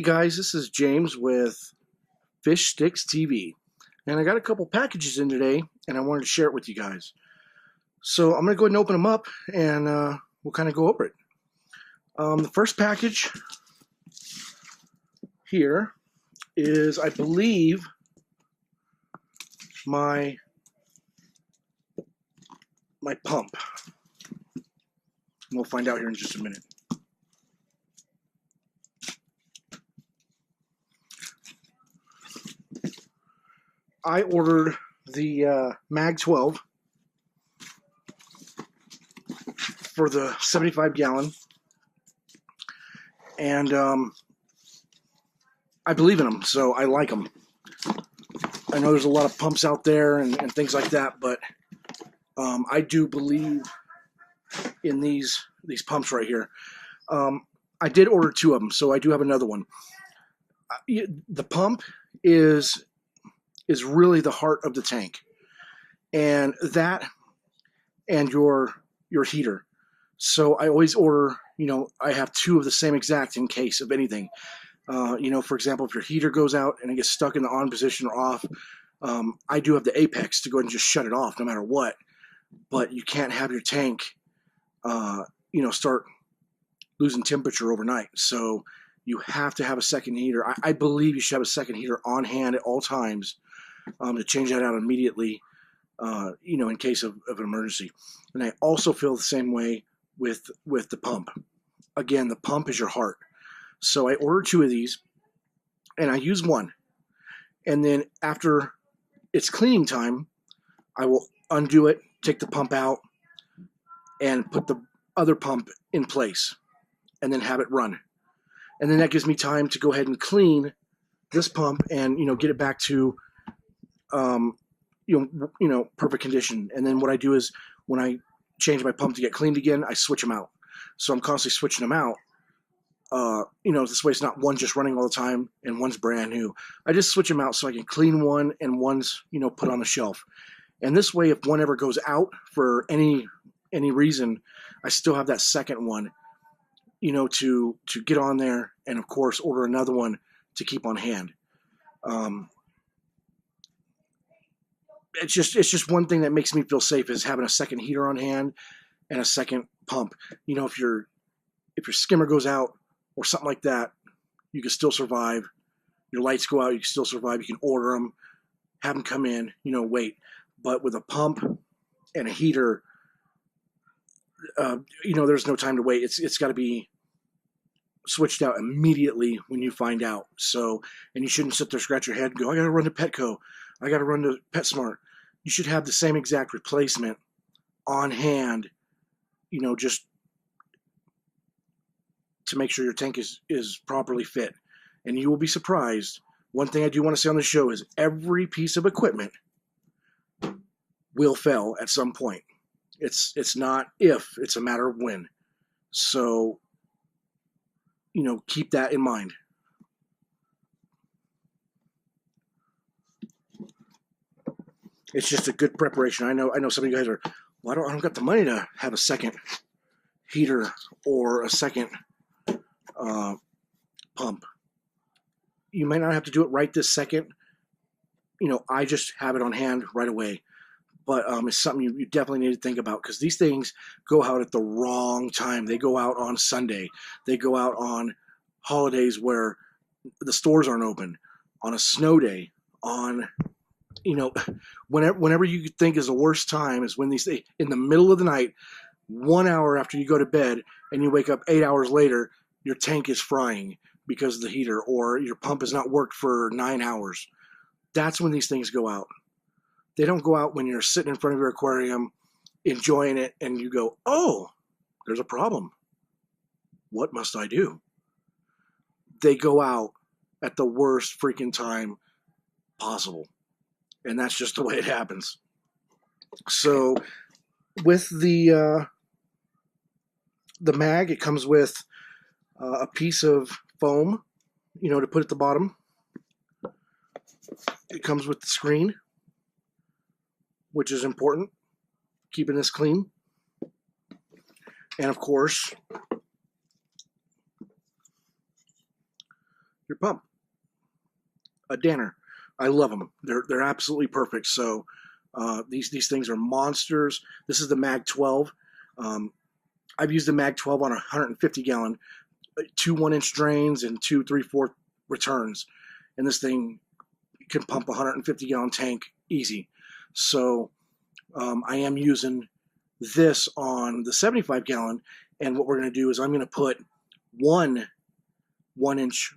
Hey guys, this is James with Fish Sticks TV, and I got a couple packages in today, and I wanted to share it with you guys. So I'm going to go ahead and open them up, and we'll kind of go over it. The first package here is, I believe, my pump. We'll find out here in just a minute. I ordered the mag12 for the 75 gallon, and I believe in them, so I like them. I know there's a lot of pumps out there and things like that, but I do believe in these pumps right here. I did order 2 of them, so I do have another one. The pump is really the heart of the tank, and that and your heater. So I always order, I have 2 of the same exact in case of anything. For example, if your heater goes out and it gets stuck in the on position or off, I do have the apex to go ahead and just shut it off no matter what. But you can't have your tank, start losing temperature overnight. So you have to have a second heater. I believe you should have a second heater on hand at all times, to change that out immediately, in case of an emergency. And I also feel the same way with the pump. Again, the pump is your heart. So I ordered 2 of these, and I use one. And then after it's cleaning time, I will undo it, take the pump out, and put the other pump in place, and then have it run. And then that gives me time to go ahead and clean this pump and, get it back to, perfect condition. And then what I do is when I change my pump to get cleaned again, I switch them out. So I'm constantly switching them out. This way it's not one just running all the time and one's brand new. I just switch them out so I can clean one and one's, put on the shelf. And this way, if one ever goes out for any reason, I still have that second one, to get on there, and of course order another one to keep on hand. It's just one thing that makes me feel safe is having a second heater on hand and a second pump. If your skimmer goes out or something like that, you can still survive. Your lights go out, you can still survive. You can order them, have them come in, wait. But with a pump and a heater, there's no time to wait. It's got to be switched out immediately when you find out. So, and you shouldn't sit there, scratch your head, and go, I got to run to Petco. I got to run to PetSmart. You should have the same exact replacement on hand, just to make sure your tank is properly fit. And you will be surprised. One thing I do want to say on the show is every piece of equipment will fail at some point. It's not if, it's a matter of when. So, keep that in mind. It's just a good preparation. I know some of you guys are, well, I don't got the money to have a second heater or a second pump. You might not have to do it right this second. I just have it on hand right away. But it's something you definitely need to think about, because these things go out at the wrong time. They go out on Sunday. They go out on holidays where the stores aren't open, on a snow day, on, whenever you think is the worst time is when these things, in the middle of the night, 1 hour after you go to bed, and you wake up 8 hours later, your tank is frying because of the heater, or your pump has not worked for 9 hours. That's when these things go out. They don't go out when you're sitting in front of your aquarium, enjoying it, and you go, oh, there's a problem. What must I do? They go out at the worst freaking time possible. And that's just the way it happens. So with the mag, it comes with a piece of foam, to put at the bottom. It comes with the screen, which is important, keeping this clean. And of course, your pump. A Danner. I love them. They're absolutely perfect. So these things are monsters. This is the mag12. I've used the mag12 on a 150 gallon, 2 1-inch drains and 2 3/4 returns, and this thing can pump a 150 gallon tank easy. So I am using this on the 75 gallon, and what we're going to do is I'm going to put 1 1-inch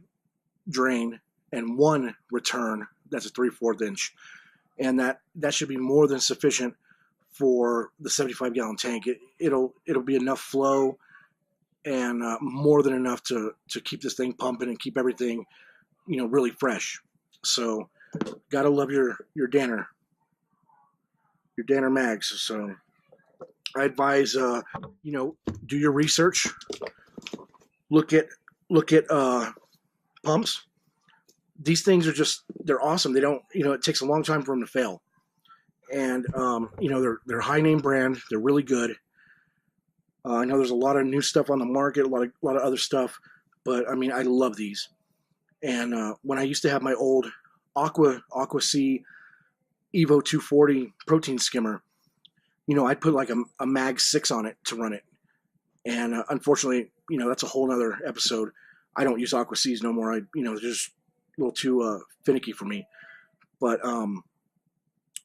drain and 1 return. That's a 3/4 inch, and that should be more than sufficient for the 75 gallon tank. It'll be enough flow and more than enough to keep this thing pumping and keep everything, you know, really fresh. So gotta love your Danner mags. So I advise you know, do your research, look at pumps. These things are just, they're awesome. They don't, you know, it takes a long time for them to fail. And you know, they're high name brand. They're really good. I know there's a lot of new stuff on the market, a lot of other stuff, but I mean, I love these. And when I used to have my old Aqua Sea Evo 240 protein skimmer, you know, I'd put like a mag 6 on it to run it. And unfortunately, you know, that's a whole nother episode. I don't use Aqua Seas no more. You know, they're just a little too finicky for me. But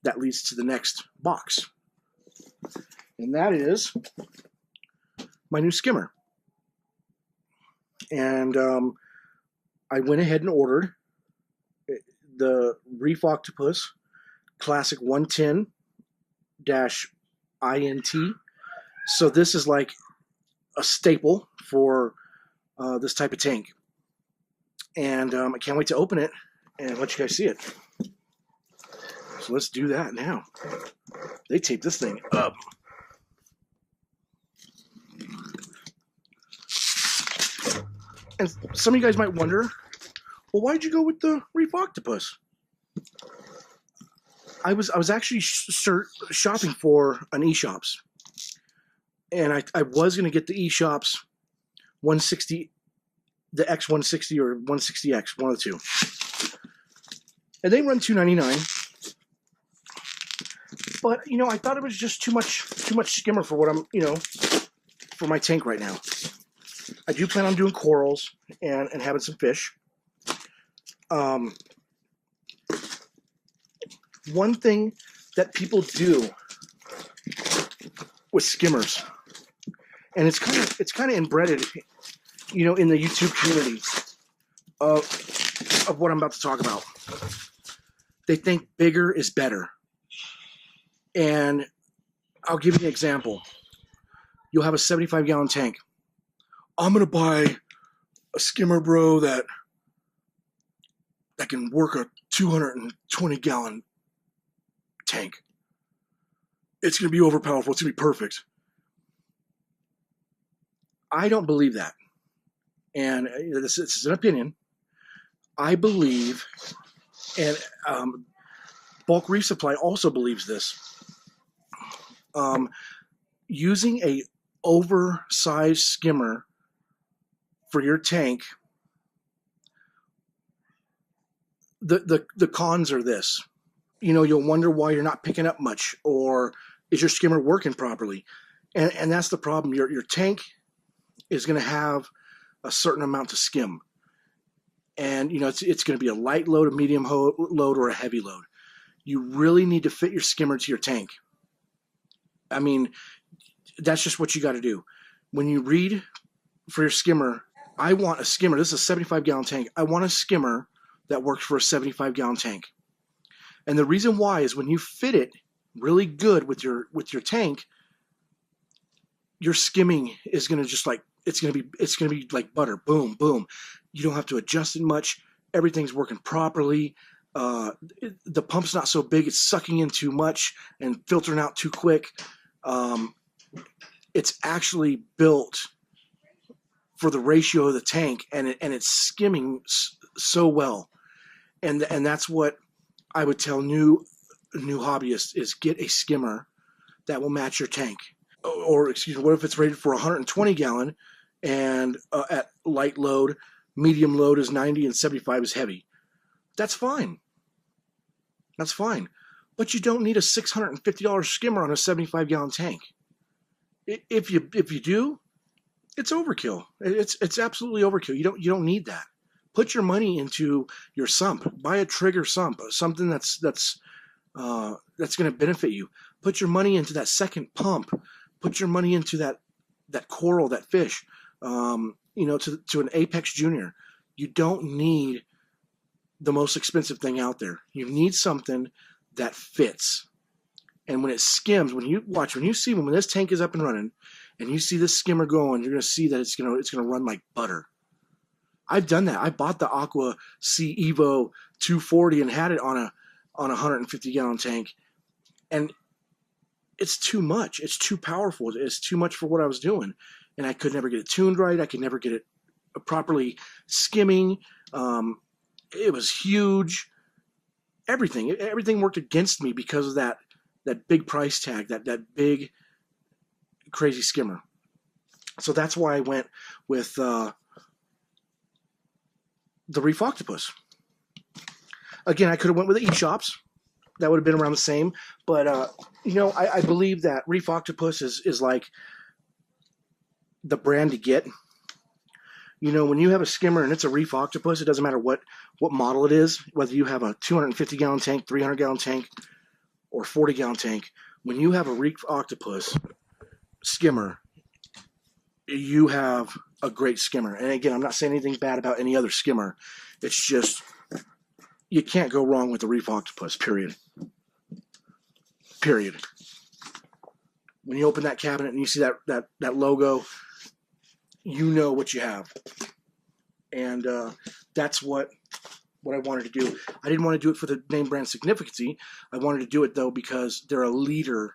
that leads to the next box, and that is my new skimmer. And I went ahead and ordered the Reef Octopus Classic 110-INT. So this is like a staple for this type of tank. And I can't wait to open it and let you guys see it. So let's do that now. They taped this thing up. And some of you guys might wonder, well, why'd you go with the Reef Octopus? I was actually shopping for an eShops, and I was going to get the eShops 160, the X160 or 160X, one of the two, and they run $299. But you know, I thought it was just too much skimmer for what I'm, you know, for my tank right now. I do plan on doing corals and having some fish. One thing that people do with skimmers, and it's kind of inbred, you know, in the YouTube community of what I'm about to talk about. They think bigger is better. And I'll give you an example. You'll have a 75 gallon tank. I'm going to buy a skimmer, bro, that can work a 220 gallon tank. It's going to be overpowerful. It's going to be perfect. I don't believe that. And this is an opinion. I believe, and Bulk Reef Supply also believes this. Using a oversized skimmer for your tank, the cons are this. You know, you'll wonder why you're not picking up much, or is your skimmer working properly? And that's the problem. Your tank is going to have a certain amount to skim. And, you know, it's going to be a light load, a medium load, or a heavy load. You really need to fit your skimmer to your tank. I mean, that's just what you got to do. When you read for your skimmer, I want a skimmer. This is a 75 gallon tank. I want a skimmer that works for a 75 gallon tank. And the reason why is when you fit it really good with your tank, your skimming is going to just like, it's going to be like butter. Boom, boom. You don't have to adjust it much. Everything's working properly. The pump's not so big. It's sucking in too much and filtering out too quick. It's actually built for the ratio of the tank, and it's skimming so well. And that's what I would tell new hobbyists is get a skimmer that will match your tank. Or excuse me, what if it's rated for 120 gallon and at light load, medium load is 90 and 75 is heavy. That's fine. That's fine. But you don't need a $650 skimmer on a 75-gallon tank. If you do, it's overkill. It's absolutely overkill. You don't need that. Put your money into your sump. Buy a trigger sump, something that's going to benefit you. Put your money into that second pump. Put your money into that coral, that fish. To an Apex Junior. You don't need the most expensive thing out there. You need something that fits. And when it skims, when this tank is up and running, and you see this skimmer going, you're going to see that it's going to run like butter. I've done that. I bought the Aqua C Evo 240 and had it on a 150-gallon tank, and it's too much. It's too powerful. It's too much for what I was doing, and I could never get it tuned right. I could never get it properly skimming. It was huge. Everything worked against me because of that big price tag, that big crazy skimmer. So that's why I went with the Reef Octopus. Again, I could have went with the eShops. That would have been around the same. But, I believe that Reef Octopus is like the brand to get. When you have a skimmer and it's a Reef Octopus, it doesn't matter what model it is, whether you have a 250-gallon tank, 300-gallon tank, or 40-gallon tank. When you have a Reef Octopus skimmer, you have a great skimmer. And again, I'm not saying anything bad about any other skimmer. It's just, you can't go wrong with the Reef Octopus, period. Period. When you open that cabinet and you see that logo, you know what you have. And that's what I wanted to do. I didn't want to do it for the name brand significancy. I wanted to do it, though, because they're a leader.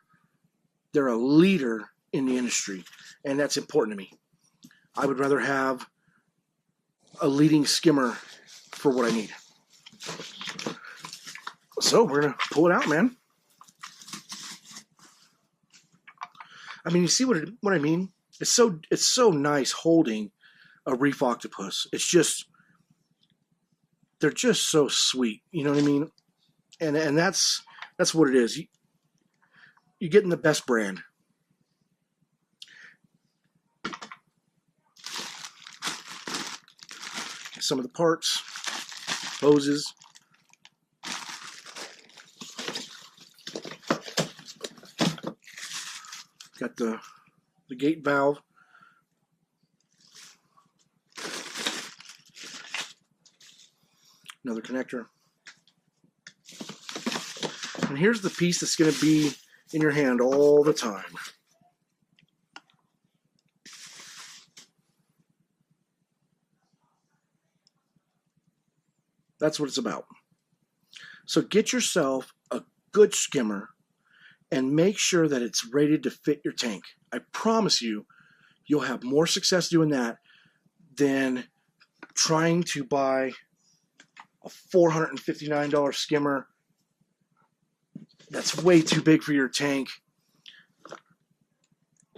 They're a leader in the industry, and that's important to me. I would rather have a leading skimmer for what I need. So we're going to pull it out, man. I mean, you see what I mean? It's so nice holding a Reef Octopus. It's just, they're just so sweet. You know what I mean? And that's what it is. You're getting the best brand. Some of the parts, hoses. Got the gate valve. Another connector. And here's the piece that's going to be in your hand all the time. That's what it's about. So get yourself a good skimmer and make sure that it's rated to fit your tank. I promise you, you'll have more success doing that than trying to buy a $459 skimmer that's way too big for your tank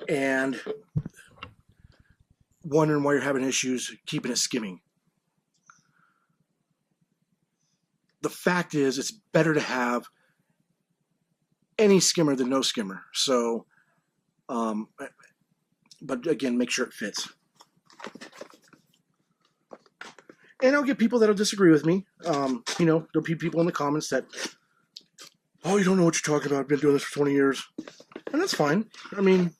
and wondering why you're having issues keeping it skimming. The fact is, it's better to have any skimmer than no skimmer. So, but again, make sure it fits. And I'll get people that'll disagree with me. There'll be people in the comments that, oh, you don't know what you're talking about. I've been doing this for 20 years. And that's fine. I mean,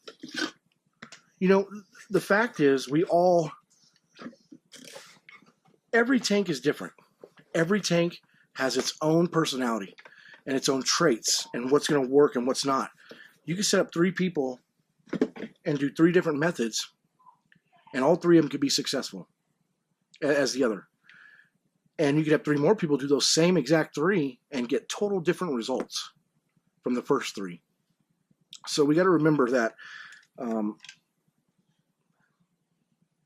the fact is, every tank is different. Every tank has its own personality and its own traits and what's going to work and what's not. You can set up 3 people and do 3 different methods, and all 3 of them could be successful as the other. And you could have 3 more people do those same exact 3 and get total different results from the first 3. So we got to remember that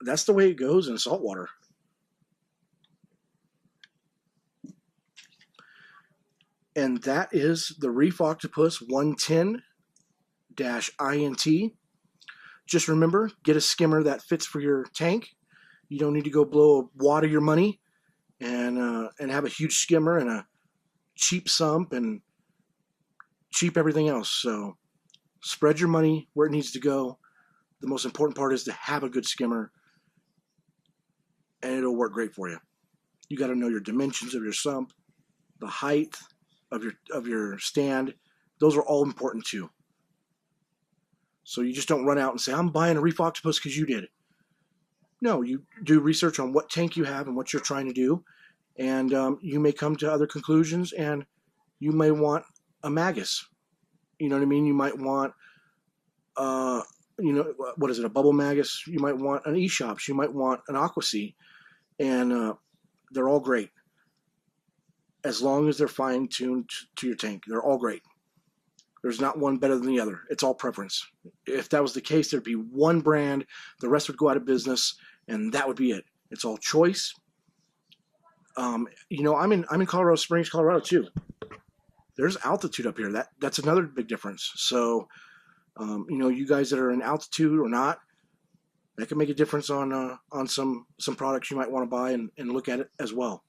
that's the way it goes in saltwater. And that is the Reef Octopus 110-INT. Just remember, get a skimmer that fits for your tank. You don't need to go water your money and have a huge skimmer and a cheap sump and cheap everything else. So spread your money where it needs to go. The most important part is to have a good skimmer, and it'll work great for you. You got to know your dimensions of your sump, the height of your stand. Those are all important too. So you just don't run out and say, I'm buying a Reef Octopus because you did. No, you do research on what tank you have and what you're trying to do, and you may come to other conclusions, and you may want a Magus. You know what I mean? You might want, what is it, a Bubble Magus? You might want an E-Shops. You might want an Aquasea, and they're all great. As long as they're fine-tuned to your tank, they're all great. There's not one better than the other. It's all preference. If that was the case, there'd be one brand, the rest would go out of business, and that would be it. It's all choice. I'm in Colorado Springs, Colorado too. There's altitude up here. That's another big difference. So, you guys that are in altitude or not, that can make a difference on some products you might want to buy and look at it as well.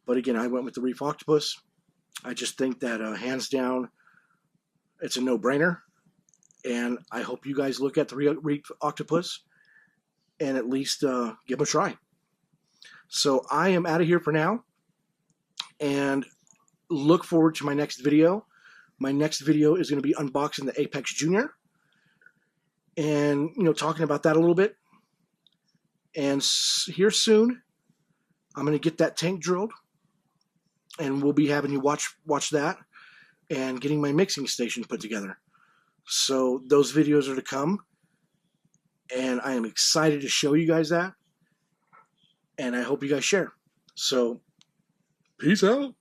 But again, I went with the Reef Octopus. I just think that hands down, it's a no-brainer, and I hope you guys look at the Reef Octopus and at least give them a try. So I am out of here for now, and look forward to my next video. My next video is going to be unboxing the Apex Junior, and talking about that a little bit. And here soon, I'm going to get that tank drilled, and we'll be having you watch that, and getting my mixing station put together. So those videos are to come, and I am excited to show you guys that, and I hope you guys share. So peace out.